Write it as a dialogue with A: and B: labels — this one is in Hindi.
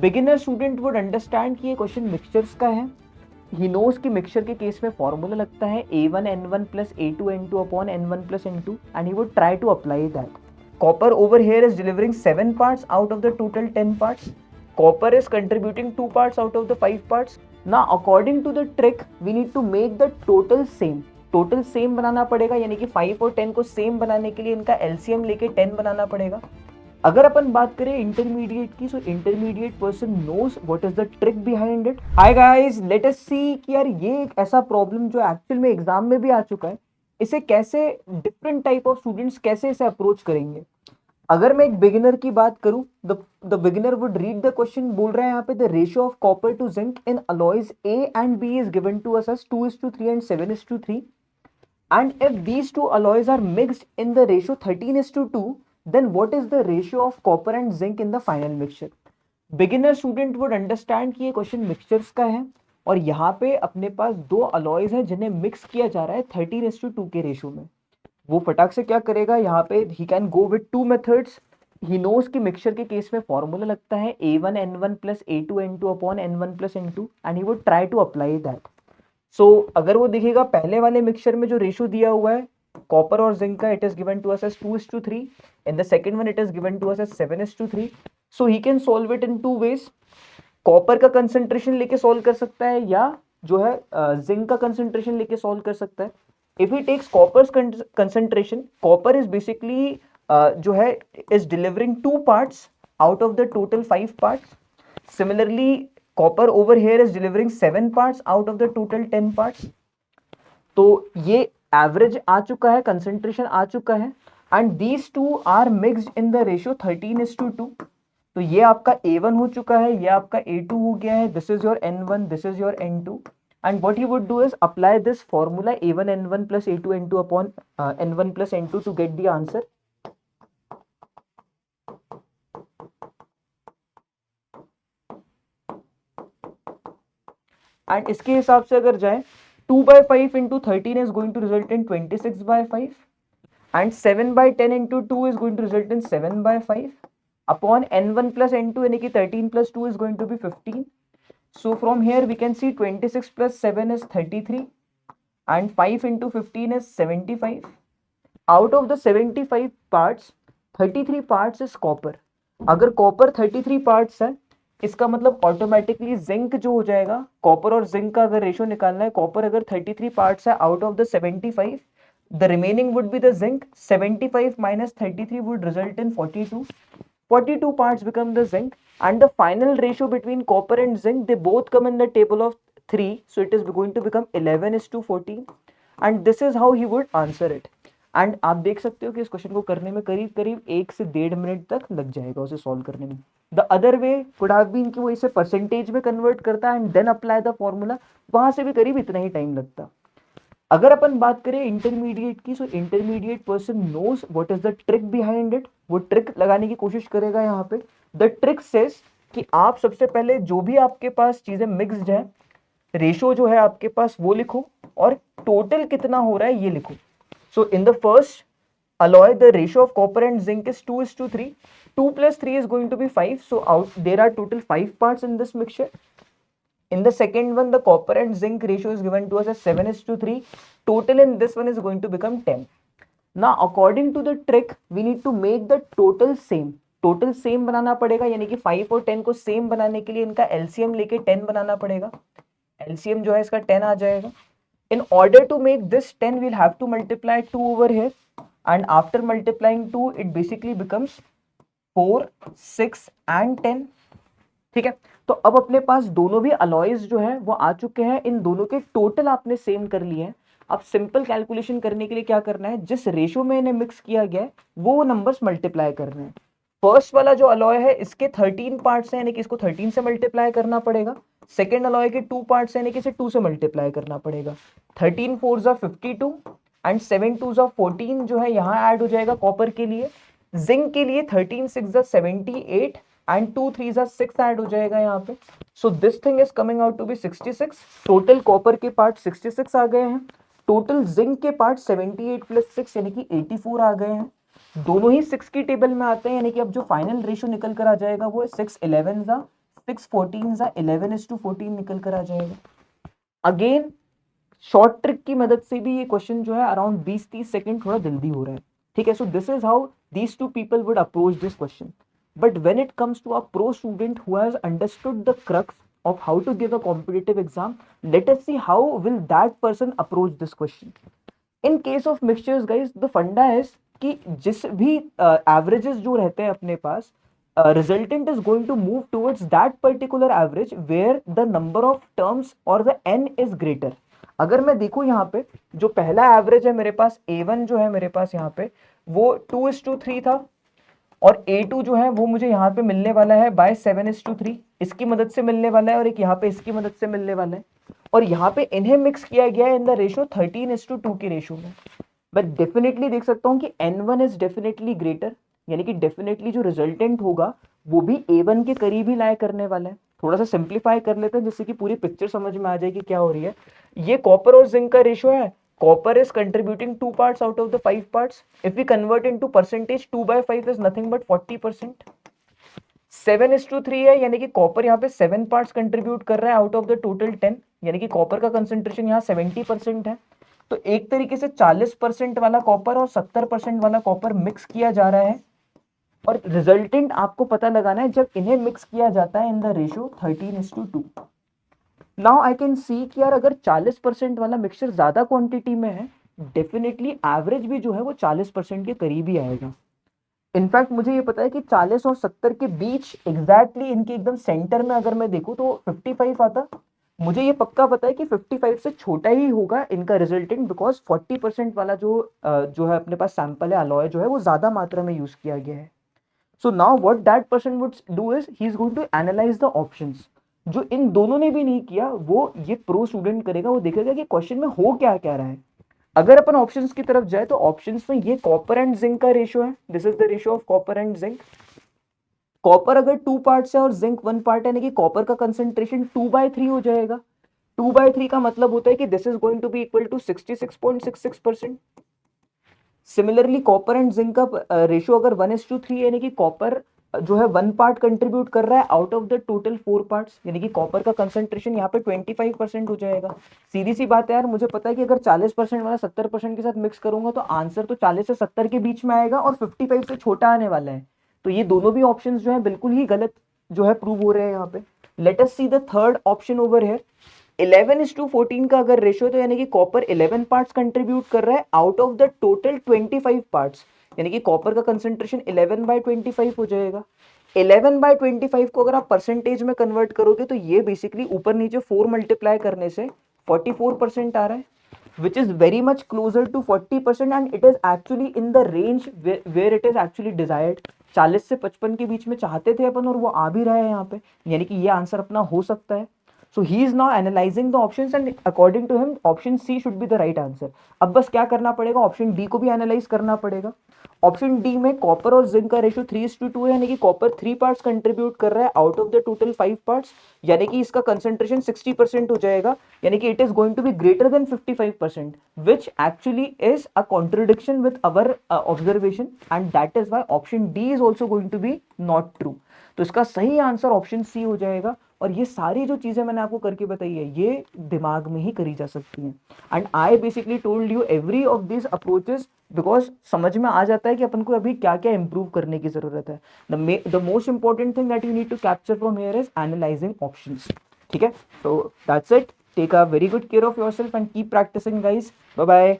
A: बिगिनर स्टूडेंट वुड अंडरस्टैंड कि ये क्वेश्चन मिक्सचर्स का है। ही नोज कि मिक्सचर के केस में फॉर्मूला लगता है A1N1 plus A2N2 upon N1 plus N2 and he would try to apply that. Copper over here is delivering 7 parts out of the total 10 parts. Copper is contributing 2 parts out of the 5 parts. Now according to the trick we need to make the total same. Total same बनाना पड़ेगा, यानी कि 5 और 10 को सेम बनाने के लिए इनका एलसीएम लेके 10 बनाना पड़ेगा। अगर अपन बात करें इंटरमीडिएट की, so intermediate person knows what is the trick behind it. Hi guys, let us see कि यार ये एक ऐसा प्रॉब्लम जो एक्चुअल में एग्जाम में भी आ चुका है, इसे कैसे डिफरेंट टाइप ऑफ स्टूडेंट्स कैसे इसे अप्रोच करेंगे। अगर मैं एक बिगिनर की बात करूं, the beginner would read the question. बोल रहा है यहाँ पे the ratio of copper to zinc in alloys A and B is given to us as 2:3 and 7:3, and if these two alloys are mixed in the ratio 13:2, then what is the ratio of copper and zinc in the final mixture? Beginner student would understand कि ये क्वेश्चन मिक्सचर्स का है और यहाँ पे अपने पास दो अलॉयज हैं जिन्हें मिक्स किया जा रहा है 13:2 के रेशियो में। वो फटाक से क्या करेगा, यहाँ पे ही can go with two methods. He knows कि मिक्सचर के केस में फॉर्मूला लगता है A1N1 plus A2N2 upon N1 plus N2 and he would try to apply that. सो अगर वो दिखेगा पहले वाले मिक्सचर में जो रेशियो दिया हुआ है कॉपर और जिंक का, it is given to us as 2:3। In the second one it is given to us as 7:3। So he can solve it in two ways. Copper का कंसंट्रेशन लेके सॉल्व कर सकता है या जो है जिंक का कंसंट्रेशन लेके सॉल्व कर सकता है। If he takes copper concentration, copper is basically जो है is delivering 2 parts out of the total 5 parts. Similarly copper over here is delivering 7 parts out of the total 10 parts. तो ये एवरेज आ चुका है, कंसंट्रेशन आ चुका है, and these two are mixed in the ratio 13:2। तो ये आपका A1 हो चुका है, ये आपका A2 हो गया है। This is your N1, this is your N2, and what you would do is apply this formula A1N1 plus A2N2 upon N1 plus N2 to get the answer. And इसके हिसाब से अगर जाए 2/5 into 13 is going to result in 26/5 and 7/10 into 2 is going to result in 7/5 upon N1 plus N2 यानी कि 13 plus 2 is going to be 15. So from here we can see 26 plus 7 is 33 and 5 into 15 is 75. Out of the 75 parts 33 parts is copper. अगर कॉपर 33 पार्ट्स है, इसका मतलब ऑटोमेटिकली जिंक जो हो जाएगा, कॉपर और जिंक का अगर रेशियो निकालना है, कॉपर अगर 33 पार्ट्स है out of the 75, the remaining would be the zinc. 75 minus 33 would result in 42. 42 parts become the zinc, and the final ratio between copper and zinc, they both come in the table of 3, so it is going to become 11:14, and this is how he would answer it. And आप देख सकते हो कि इस क्वेश्चन को करने में करीब करीब 1 से 1.5 मिनट तक लग जाएगा उसे सॉल्व करने में। The other way could have been कि वो इसे परसेंटेज में कन्वर्ट करता है and then apply the formula, वहां से भी करीब इतना ही टाइम लगता। अगर अपन बात करें इंटरमीडिएट की, so intermediate person knows what is the trick behind it. वो ट्रिक लगाने की कोशिश करेगा यहाँ पे। द ट्रिक सेज कि आप सबसे पहले जो भी आपके पास चीजें मिक्स्ड है, रेशियो जो है आपके पास वो लिखो और टोटल कितना हो रहा है ये लिखो। So in the first alloy, the ratio of copper and zinc is 2:3. 2 plus 3 is going to be 5. So out there are total 5 parts in this mixture. In the second one, the copper and zinc ratio is given to us as 7:3. Total in this one is going to become 10. Now according to the trick, we need to make the total same. Total same बनाना पड़ेगा, यानी कि 5 और 10 को सेम बनाने के लिए इनका एलसीएम लेके 10 बनाना पड़ेगा। एलसीएम जो है इसका 10 आ जाएगा। In order to make this 10, we'll have to multiply 2 over here, and after multiplying 2, it basically becomes 4, 6 and 10. ठीक है, तो अब अपने पास दोनों भी अलॉयज जो है वो आ चुके हैं। इन दोनों के टोटल आपने सेम कर लिए हैं। अब सिंपल कैलकुलेशन करने के लिए क्या करना है, जिस रेशियो में इन्हें मिक्स किया गया है वो नंबर्स मल्टीप्लाई करने हैं। फर्स्ट वाला जो अलॉय है इसके 13 पार्ट्स हैं, यानी कि इसको 13 से मल्टीप्लाई करना पड़ेगा। सेकेंड अलॉय के 2 पार्ट्स हैं, यानी कि इसे 2 से मल्टीप्लाई करना पड़ेगा। 13 4s are 52 and 7 2s are 14 जो है यहाँ ऐड हो जाएगा कॉपर के लिए। जिंक के लिए 13 6s are 78 and 2 3s are 6 add हो जाएगा यहाँ पे। So this thing is coming out to be 66। Total copper के पार्ट 66 आ गए हैं। टोटल जिंक के पार्ट 78 प्लस 6 यानी कि 84 आ गए हैं। दोनों ही 6 की टेबल में आते हैं, यानी कि अब जो फाइनल रेशियो निकल कर आ जाएगा वो 6 11s 6 14 11:14 निकल कर आ जाएगा। अगेन शॉर्ट ट्रिक की मदद से भी ये क्वेश्चन जो है अराउंड 20-30 सेकंड थोड़ा जल्दी हो रहा है, ठीक है। So this is how these two people would approach this question. But when it comes to a pro student who has understood the crux of how to give a competitive exam, let us see how will that person approach this question. In case of mixtures guys, the funda is कि जिस भी averages जो रहते हैं अपने पास, resultant is going to move towards that particular average where the number of terms or the n is greater. अगर मैं देखूं यहाँ पे जो पहला एवरेज है मेरे पास A1 जो है मेरे पास यहाँ पे वो 2:3 था, और A2 जो है वो मुझे यहाँ पे मिलने वाला है बाय 7:3, इसकी मदद से मिलने वाला है, और एक यहाँ पे इसकी मदद से मिलने वाला है, और यहाँ पे इन्हें मिक्स किया गया है इन द रेशो 13:2 के रेशो में। मैं डेफिनेटली देख सकता हूँ कि N1 इज डेफिनेटली ग्रेटर, यानी कि डेफिनेटली जो रिजल्टेंट होगा वो भी A1 के करीब ही लाए करने वाला है। थोड़ा सा सिंप्लीफाई कर लेते हैं जिससे कि पूरी पिक्चर समझ में आ जाए कि क्या हो रही है। ये कॉपर और जिंक का रेशो है, copper is contributing 2 parts out of the 5 parts. If we convert into percentage, 2/5 is nothing but 40%. 7:3 है, यानी कि कॉपर यहाँ पे 7 पार्ट्स कंट्रीब्यूट कर रहा है आउट ऑफ द टोटल 10, यानी कि कॉपर का कंसेंट्रेशन यहाँ 70% है। तो एक तरीके से 40% वाला कॉपर और 70% वाला कॉपर मिक्स किया जा रहा है, और रिजल्टेंट आपको पता लगाना है जब इन्हें मिक्स किया जाता है in the ratio 13:2। Now I can see कि यार अगर 40% वाला मिक्सचर ज्यादा क्वांटिटी में है, डेफिनेटली एवरेज भी जो है वो 40% के करीब ही आएगा। इनफैक्ट मुझे ये पता है कि 40 और 70 के बीच एग्जैक्टली इनके एकदम सेंटर में अगर मैं देखूं तो 55 आता। मुझे ये पक्का पता है कि 55 से छोटा ही होगा इनका रिजल्टेंट, बिकॉज 40% वाला जो है अपने पास सैंपल है अलॉय जो है वो ज्यादा मात्रा में यूज किया गया है। So now what that person would do is he is going to analyse the options. जो इन दोनों ने भी नहीं किया वो ये प्रो स्टूडेंट करेगा, वो देखेगा कि क्वेश्चन में हो क्या क्या रहा है। अगर अपन ऑप्शंस की तरफ जाए तो ऑप्शंस में ये कॉपर एंड जिंक का रेशियो है, this is the ratio of copper and zinc. Copper अगर 2 पार्ट्स है और जिंक 1 पार्ट है, यानी कि कॉपर का कंसेंट्रेशन 2/3 हो जाएगा। 2/3 का मतलब होता है कि this is going to be equal to 66.66%। Similarly copper and zinc का रेशियो अगर 1:3 है, यानी कि कॉपर जो है 1 पार्ट कंट्रीब्यूट कर रहा है out of the total 4 parts, यानी कि कॉपर का कंसंट्रेशन यहाँ पे 25% हो जाएगा। सीधी सी बात है यार, मुझे पता है कि अगर 40% वाला 70% के साथ मिक्स करूंगा तो आंसर तो 40 से 70 के बीच में आएगा और 55 से छोटा आने वाला है। तो ये दोनों भी ऑप्शंस जो है बिल्कुल ही गलत जो है प्रूव हो रहे हैं यहाँ पे। Late us see the third option over here. 11:14 का अगर रेशियो, तो यानी कि कॉपर 11 पार्ट्स कंट्रीब्यूट कर रहा है out of the total 25 parts, यानी कि कॉपर का कंसेंट्रेशन 11/25 हो जाएगा। 11/25 को अगर आप परसेंटेज में कन्वर्ट करोगे तो ये बेसिकली ऊपर नीचे 4 मल्टीप्लाई करने से 44% आ रहा है, which is very much closer to 40%, and it is actually in the range where it is actually desired। 40 से 55 के बीच में चाहते थे अपन और वो आ भी रहा है यहाँ पे, यानी कि ये आंसर अपना हो सकता है। So he is now analyzing the options and according to him option C should be the right answer। अब बस क्या करना पड़ेगा, ऑप्शन डी को भी एनालाइज करना पड़ेगा। ऑप्शन डी में कॉपर और जिंक का रेशियो 3:2 है, यानी कि कॉपर 3 पार्ट्स कंट्रीब्यूट कर रहा है out of the total 5 parts, यानी कि इसका कंसेंट्रेशन 60% हो जाएगा, यानी कि it is going to be greater than 55%, which actually is a contradiction with our observation, and that is why option D is also going to be not true. तो इसका सही आंसर ऑप्शन सी हो जाएगा। और ये सारी जो चीजें मैंने आपको करके बताई है ये दिमाग में ही करी जा सकती हैं, and I basically told you every of this approaches because समझ में आ जाता है कि अपन को अभी क्या क्या इंप्रूव करने की जरूरत है। The most important thing that you need to capture from here is analysing options. ठीक है, तो that's it. Take a very good care of yourself and keep practising guys. Bye bye.